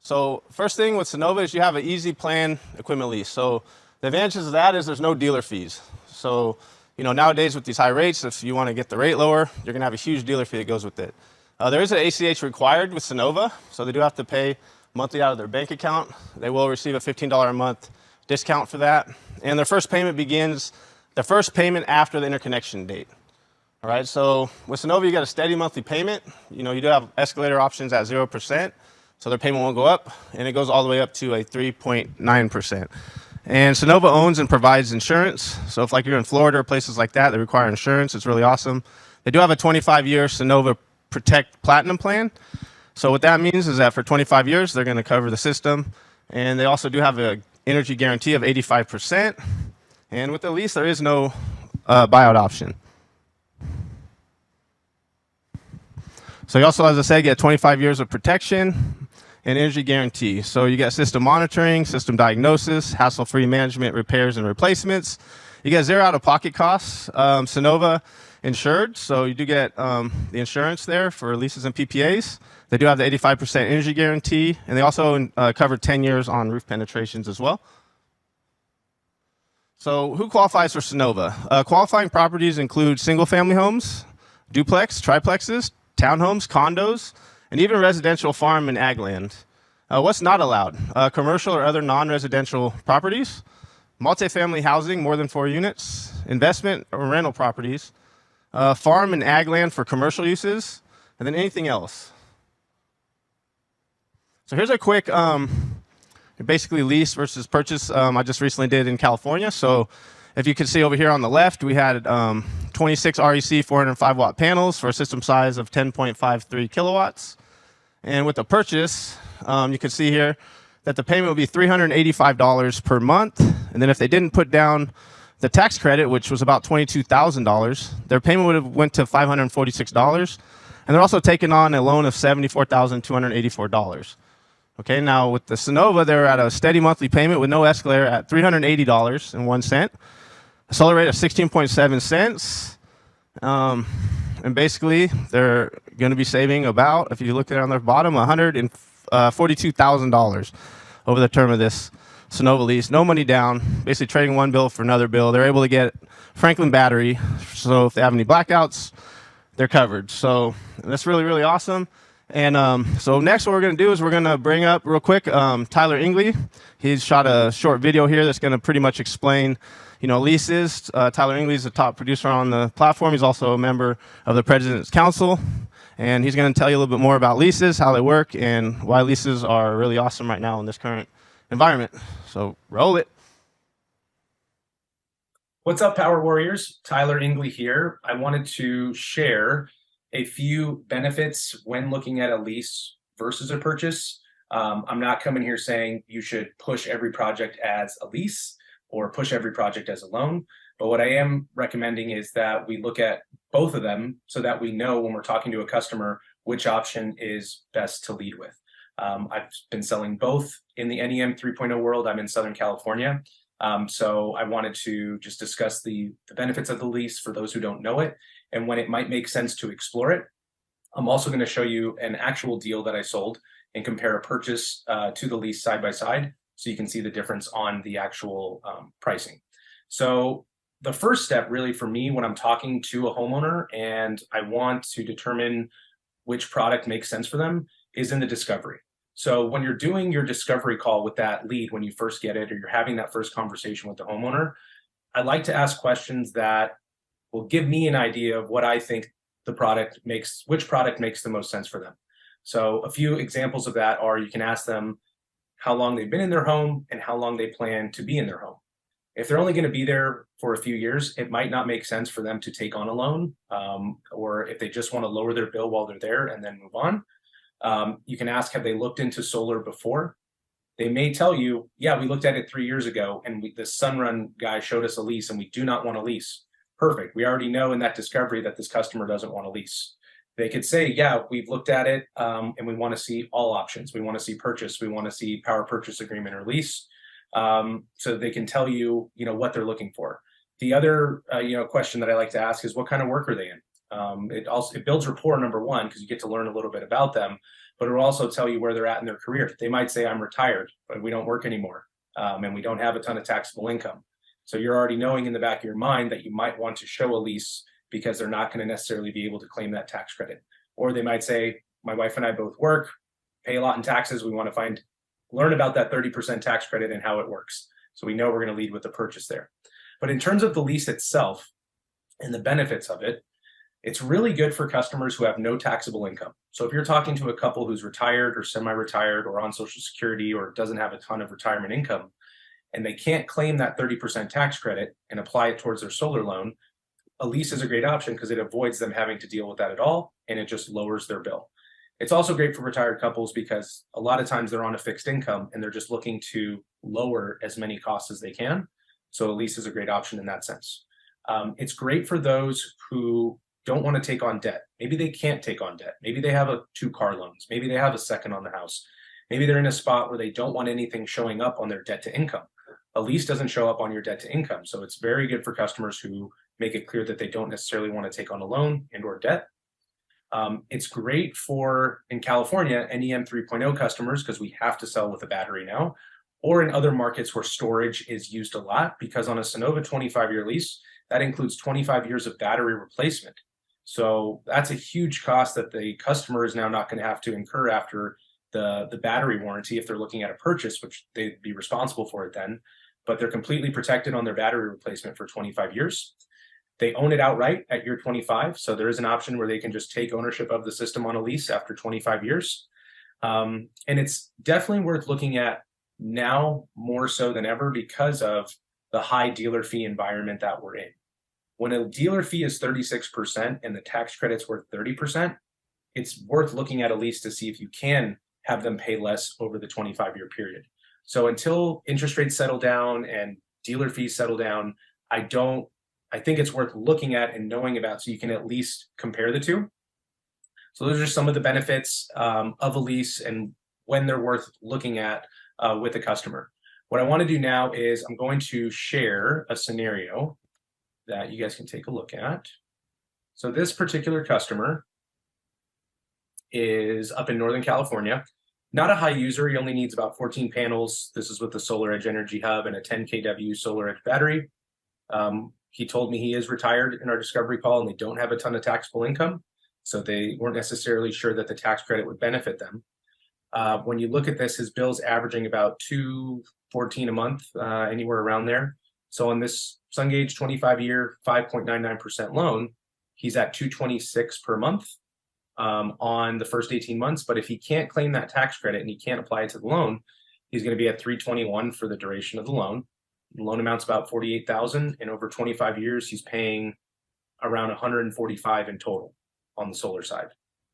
So first thing with SUNNOVA is you have an easy plan equipment lease. So the advantages of that is there's no dealer fees. So, nowadays with these high rates, if you want to get the rate lower, you're going to have a huge dealer fee that goes with it. There is an ACH required with SUNNOVA, so they do have to pay monthly out of their bank account. They will receive a $15 a month discount for that. And their first payment after the interconnection date. All right, so with SUNNOVA, you got a steady monthly payment. You do have escalator options at 0%, so their payment won't go up, and it goes all the way up to a 3.9%. And SUNNOVA owns and provides insurance. So if you're in Florida or places like that require insurance, it's really awesome. They do have a 25-year SUNNOVA Protect Platinum plan. So what that means is that for 25 years, they're going to cover the system. And they also do have an energy guarantee of 85%. And with the lease, there is no buyout option. So you also, as I said, get 25 years of protection and energy guarantee. So you get system monitoring, system diagnosis, hassle-free management, repairs and replacements. You get zero out-of-pocket costs. SUNNOVA insured, so you do get the insurance there for leases and PPAs. They do have the 85% energy guarantee, and they also cover 10 years on roof penetrations as well. So who qualifies for SUNNOVA? Qualifying properties include single-family homes, duplex, triplexes, townhomes, condos, and even residential farm and ag land. What's not allowed? Commercial or other non-residential properties, multifamily housing, more than 4 units, investment or rental properties, farm and ag land for commercial uses, and then anything else. So here's a quick, basically lease versus purchase I just recently did in California. So if you can see over here on the left, we had 26 REC 405 watt panels for a system size of 10.53 kilowatts. And with the purchase, you can see here that the payment would be $385 per month. And then if they didn't put down the tax credit, which was about $22,000, their payment would have went to $546. And they're also taking on a loan of $74,284. Okay, now with the SUNNOVA, they're at a steady monthly payment with no escalator at $380.01. A solar rate of 16.7 cents. And basically, they're going to be saving about, if you look at it on their bottom, $142,000 over the term of this SUNNOVA lease. No money down, basically trading one bill for another bill. They're able to get Franklin battery, so if they have any blackouts, they're covered. So that's really, really awesome. And so next what we're going to do is we're going to bring up real quick Tyler Ingley. He's shot a short video here that's going to pretty much explain leases. Tyler Ingley is a top producer on the platform. He's also a member of the President's Council. And he's going to tell you a little bit more about leases, how they work, and why leases are really awesome right now in this current environment. So roll it. What's up, Power Warriors? Tyler Ingley here. I wanted to share a few benefits when looking at a lease versus a purchase. I'm not coming here saying you should push every project as a lease or push every project as a loan. But what I am recommending is that we look at both of them so that we know when we're talking to a customer which option is best to lead with. I've been selling both in the NEM 3.0 world. I'm in Southern California. So I wanted to just discuss the benefits of the lease for those who don't know it and when it might make sense to explore it. I'm also going to show you an actual deal that I sold and compare a purchase to the lease side by side so you can see the difference on the actual pricing. So the first step really for me when I'm talking to a homeowner and I want to determine which product makes sense for them is in the discovery. So when you're doing your discovery call with that lead, when you first get it, or you're having that first conversation with the homeowner, I like to ask questions that will give me an idea of what I think which product makes the most sense for them. So a few examples of that are you can ask them how long they've been in their home and how long they plan to be in their home. If they're only going to be there for a few years, it might not make sense for them to take on a loan, or if they just want to lower their bill while they're there and then move on. You can ask, have they looked into solar before? They may tell you, yeah, we looked at it 3 years ago and the Sunrun guy showed us a lease and we do not want a lease. Perfect. We already know in that discovery that this customer doesn't want a lease. They could say, yeah, we've looked at it and we want to see all options. We want to see purchase. We want to see power purchase agreement or lease. So they can tell you, what they're looking for. The other, question that I like to ask is what kind of work are they in? It builds rapport, number one, because you get to learn a little bit about them. but it'll also tell you where they're at in their career. They might say, I'm retired, but we don't work anymore, and we don't have a ton of taxable income. So you're already knowing in the back of your mind that you might want to show a lease because they're not going to necessarily be able to claim that tax credit. Or they might say, my wife and I both work, pay a lot in taxes. We want to learn about that 30% tax credit and how it works. So we know we're going to lead with the purchase there. But in terms of the lease itself and the benefits of it, it's really good for customers who have no taxable income. So if you're talking to a couple who's retired or semi-retired or on Social Security or doesn't have a ton of retirement income, and they can't claim that 30% tax credit and apply it towards their solar loan, a lease is a great option because it avoids them having to deal with that at all, and it just lowers their bill. It's also great for retired couples because a lot of times they're on a fixed income and they're just looking to lower as many costs as they can. So a lease is a great option in that sense. It's great for those who don't want to take on debt. Maybe they can't take on debt. Maybe they have 2 car loans. Maybe they have a second on the house. Maybe they're in a spot where they don't want anything showing up on their debt to income. A lease doesn't show up on your debt to income. So it's very good for customers who make it clear that they don't necessarily want to take on a loan and or debt. It's great for, in California, NEM 3.0 customers because we have to sell with a battery now, or in other markets where storage is used a lot, because on a SUNNOVA 25-year lease, that includes 25 years of battery replacement. So that's a huge cost that the customer is now not going to have to incur after the battery warranty if they're looking at a purchase, which they'd be responsible for it then, but they're completely protected on their battery replacement for 25 years. They own it outright at year 25. So there is an option where they can just take ownership of the system on a lease after 25 years. And it's definitely worth looking at now more so than ever because of the high dealer fee environment that we're in. When a dealer fee is 36% and the tax credit's worth 30%, it's worth looking at a lease to see if you can have them pay less over the 25-year period. So until interest rates settle down and dealer fees settle down, I think it's worth looking at and knowing about so you can at least compare the two. So those are some of the benefits of a lease and when they're worth looking at with a customer. What I want to do now is I'm going to share a scenario that you guys can take a look at. So this particular customer is up in Northern California. Not a high user, he only needs about 14 panels. This is with the Solar Edge Energy Hub and a 10 kW Solar Edge battery. He told me he is retired in our discovery call and they don't have a ton of taxable income. So they weren't necessarily sure that the tax credit would benefit them. When you look at this, his bill's averaging about $214 a month, anywhere around there. So on this SunGage 25-year, 5.99% loan, he's at $226 per month on the first 18 months. But if he can't claim that tax credit and he can't apply it to the loan, he's going to be at $321 for the duration of the loan. The loan amount's about $48,000, and over 25 years, he's paying around $145 in total on the solar side.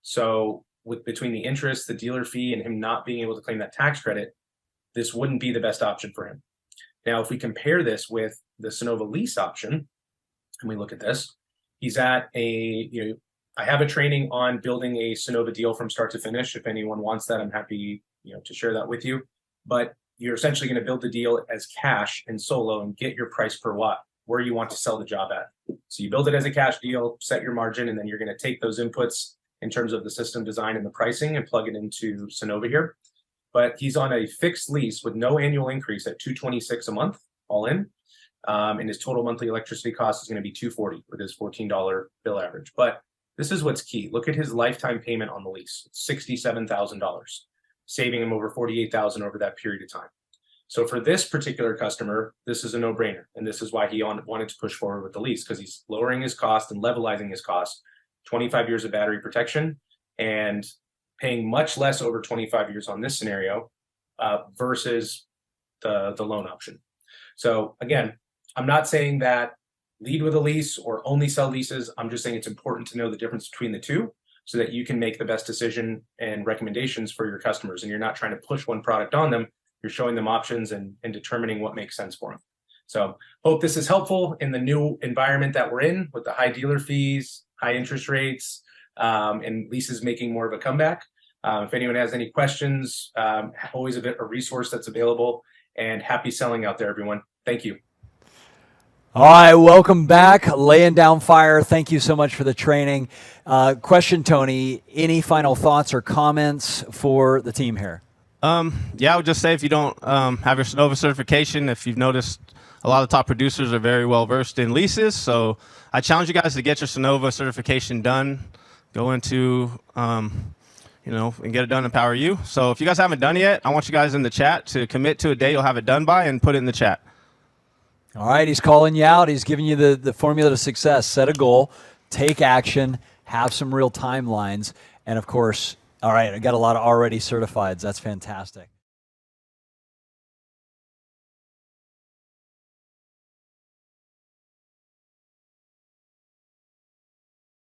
So between the interest, the dealer fee, and him not being able to claim that tax credit, this wouldn't be the best option for him. Now, if we compare this with the SUNNOVA lease option, and we look at this, he's at I have a training on building a SUNNOVA deal from start to finish. If anyone wants that, I'm happy, to share that with you. But you're essentially going to build the deal as cash and solo and get your price per watt where you want to sell the job at. So you build it as a cash deal, set your margin, and then you're going to take those inputs in terms of the system design and the pricing and plug it into SUNNOVA here. But he's on a fixed lease with no annual increase at $226 a month, all in. And his total monthly electricity cost is going to be $240 with his $14 bill average. But this is what's key. Look at his lifetime payment on the lease. It's $67,000, saving him over $48,000 over that period of time. So for this particular customer, this is a no-brainer. And this is why he wanted to push forward with the lease, because he's lowering his cost and levelizing his cost, 25 years of battery protection, and paying much less over 25 years on this scenario versus the loan option. So again, I'm not saying that lead with a lease or only sell leases. I'm just saying it's important to know the difference between the two so that you can make the best decision and recommendations for your customers. And you're not trying to push one product on them. You're showing them options and determining what makes sense for them. So hope this is helpful in the new environment that we're in with the high dealer fees, high interest rates, and leases making more of a comeback. If anyone has any questions, always a resource that's available, and happy selling out there, everyone. Thank you. All right, welcome back. Laying down fire. Thank you so much for the training. Question, Tony, any final thoughts or comments for the team here? Yeah, I would just say if you don't have your SUNNOVA certification, if you've noticed, a lot of the top producers are very well versed in leases. So I challenge you guys to get your SUNNOVA certification done. Go into, and get it done in Powur U. So if you guys haven't done it yet, I want you guys in the chat to commit to a day you'll have it done by and put it in the chat. All right, he's calling you out. He's giving you the formula to success. Set a goal, take action, have some real timelines, and of course, all right, I got a lot of already certifieds. That's fantastic.